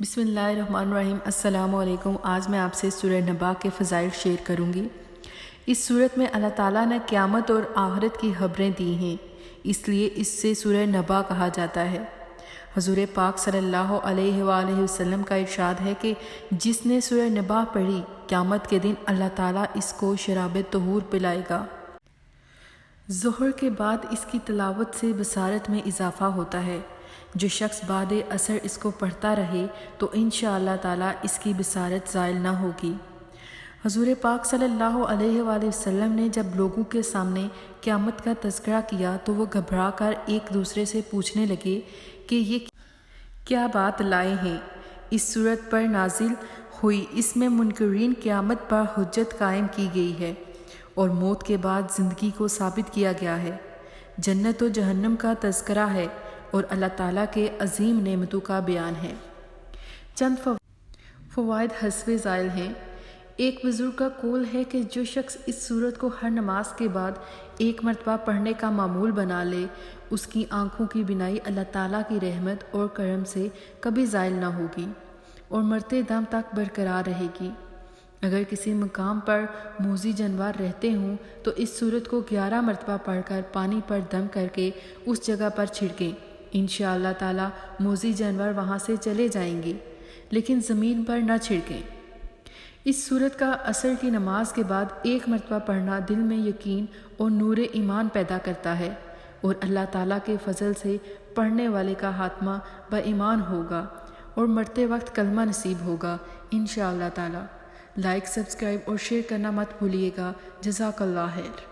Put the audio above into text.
بسم اللہ الرحمن الرحیم۔ السلام علیکم۔ آج میں آپ سے سورہ نبا کے فضائل شیئر کروں گی۔ اس سورت میں اللہ تعالیٰ نے قیامت اور آخرت کی خبریں دی ہیں، اس لیے اس سے سورہ نبا کہا جاتا ہے۔ حضور پاک صلی اللہ علیہ وآلہ وسلم کا ارشاد ہے کہ جس نے سورہ نبا پڑھی، قیامت کے دن اللہ تعالیٰ اس کو شراب طہور پلائے گا۔ ظہر کے بعد اس کی تلاوت سے بصارت میں اضافہ ہوتا ہے۔ جو شخص بعد اثر اس کو پڑھتا رہے تو انشاءاللہ تعالیٰ اس کی بصارت زائل نہ ہوگی۔ حضور پاک صلی اللہ علیہ وآلہ وسلم نے جب لوگوں کے سامنے قیامت کا تذکرہ کیا تو وہ گھبرا کر ایک دوسرے سے پوچھنے لگے کہ یہ کیا بات لائے ہیں۔ اس صورت پر نازل ہوئی، اس میں منکرین قیامت پر حجت قائم کی گئی ہے اور موت کے بعد زندگی کو ثابت کیا گیا ہے۔ جنت و جہنم کا تذکرہ ہے اور اللہ تعالیٰ کے عظیم نعمتوں کا بیان ہے۔ چند فوائد حسب ذیل ہیں۔ ایک بزرگ کا قول ہے کہ جو شخص اس سورت کو ہر نماز کے بعد ایک مرتبہ پڑھنے کا معمول بنا لے، اس کی آنکھوں کی بینائی اللہ تعالیٰ کی رحمت اور کرم سے کبھی زائل نہ ہوگی اور مرتے دم تک برقرار رہے گی۔ اگر کسی مقام پر موذی جانور رہتے ہوں تو اس سورت کو 11 مرتبہ پڑھ کر پانی پر دم کر کے اس جگہ پر چھڑکیں، انشاءاللہ تعالیٰ موذی جانور وہاں سے چلے جائیں گے، لیکن زمین پر نہ چھڑکیں۔ اس سورت کا عصر کی نماز کے بعد ایک مرتبہ پڑھنا دل میں یقین اور نور ایمان پیدا کرتا ہے اور اللہ تعالیٰ کے فضل سے پڑھنے والے کا خاتمہ با ایمان ہوگا اور مرتے وقت کلمہ نصیب ہوگا انشاءاللہ تعالیٰ۔ لائک، سبسکرائب اور شیئر کرنا مت بھولیے گا۔ جزاک اللہ خیر۔